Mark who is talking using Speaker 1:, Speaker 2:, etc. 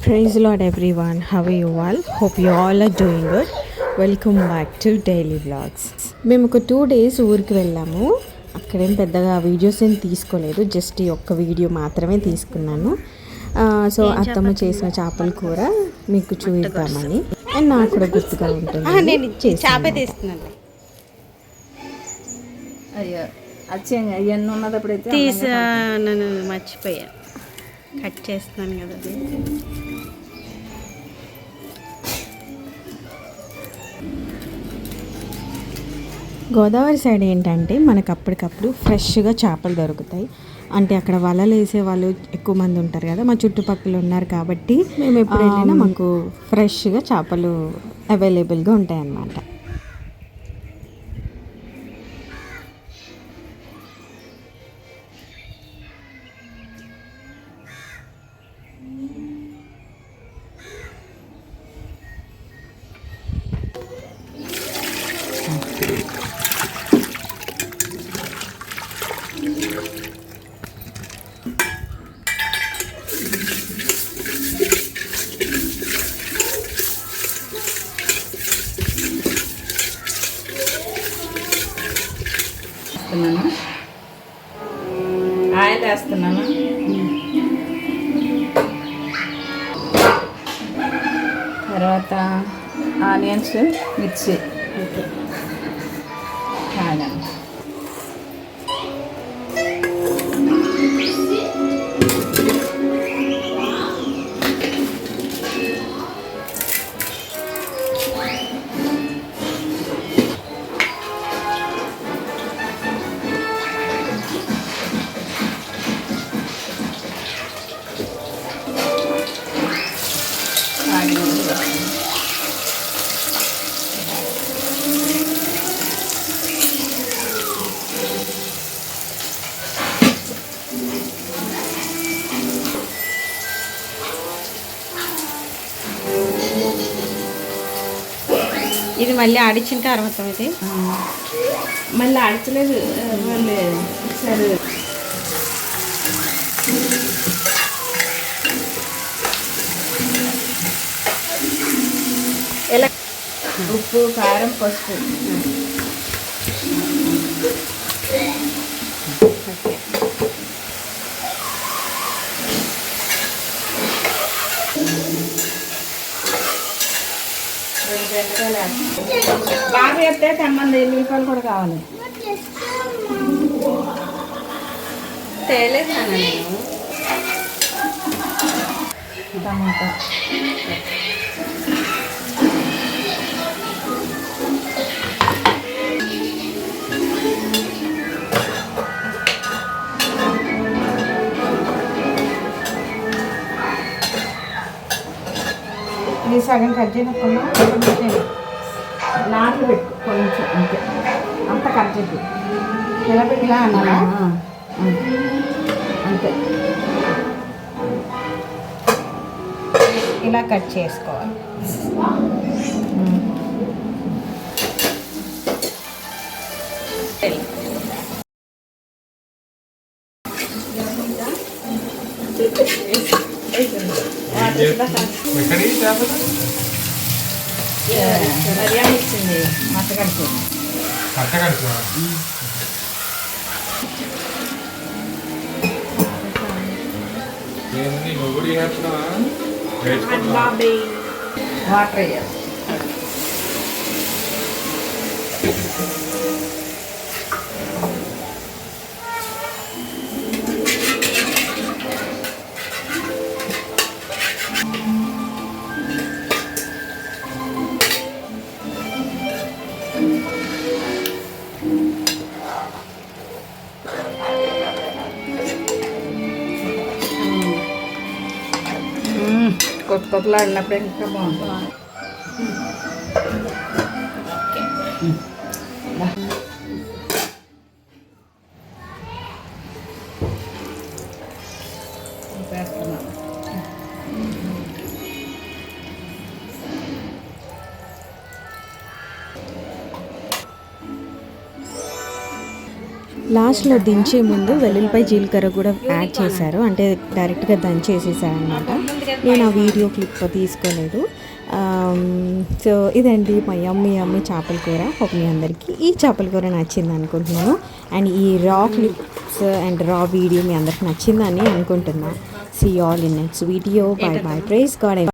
Speaker 1: Praise Lord everyone, how are you all? Hope you all are doing good. Welcome back to daily vlogs. మేము ఒక 2 days ఊరికి వెళ్ళాము. అక్కడేం పెద్దగా videos ఏం తీసుకోలేదు, జస్ట్ ఈ ఒక్క వీడియో మాత్రమే తీసుకున్నాను. సో అత్తమ్మ చేసిన చేపల కూర మీకు చూద్దామని, అండ్ నాకు కూడా గుర్తుగా ఉంటుంది.
Speaker 2: నేను చేపే తీస్తున్నాను.
Speaker 3: అయ్యో అవన్నీ ఉన్నదప్పుడైతే
Speaker 2: నన్ను మర్చిపోయా, కట్ చేస్తున్నాను కదా. అది
Speaker 1: గోదావరి సైడ్ ఏంటంటే మనకు అప్పటికప్పుడు ఫ్రెష్గా చేపలు దొరుకుతాయి. అంటే అక్కడ వలలు వేసే వాళ్ళు ఎక్కువ మంది ఉంటారు కదా, మా చుట్టుపక్కల ఉన్నారు కాబట్టి మేము ఎప్పుడు వెళ్ళినా మాకు ఫ్రెష్గా చేపలు అవైలబుల్గా ఉంటాయి అన్నమాట.
Speaker 3: ఆయిల్ వేస్తున్నాను. తర్వాత ఆనియన్స్, మిర్చి కారం,
Speaker 2: ఇది మళ్ళీ ఆడిచ్చిన కారం మొత్తం ఇది
Speaker 3: మళ్ళీ ఆడచలేదు. మళ్ళీ సరే
Speaker 2: ఎలా
Speaker 3: ఉప్పు, కారం, పసుపు. బాగా వేస్తే తెమ్మంది ఎల్లిపాయలు కూడా కావాలి.
Speaker 2: తేలేదు నేను
Speaker 3: టమాటా, ఇది సగం కట్ చేయకుండా నాట్లు పెట్టు కొంచెం, అంతే. అంత కట్ చేయద్దు, ఇలా పెట్టిలా అన్నారా? అంతే,
Speaker 2: ఇలా కట్ చేసుకోవాలి.
Speaker 3: బిర్యానీ ఇచ్చింది మట్టగడుపు. వాటర్ వేయాలి. కొత్తలో ఆడినప్పుడు ఇంకా బాగుంటుంది. వేస్తున్నాను.
Speaker 1: లాస్ట్లో దించే ముందు వెల్లుల్లిపై జీలకర్ర కూడా యాడ్ చేశారు, అంటే డైరెక్ట్గా దంచేసేసారు అనమాట. నేను ఆ వీడియో క్లిప్ తీసుకోలేదు. సో ఇదండి మా యమ్మీ చేపల కూర. హోప్ మీ అందరికీ ఈ చేపల కూర నచ్చింది అనుకుంటున్నాను. అండ్ ఈ రా క్లిప్స్ అండ్ రా వీడియో మీ అందరికి నచ్చిందని అనుకుంటున్నాను. See you all in next video. Bye bye. Praise God.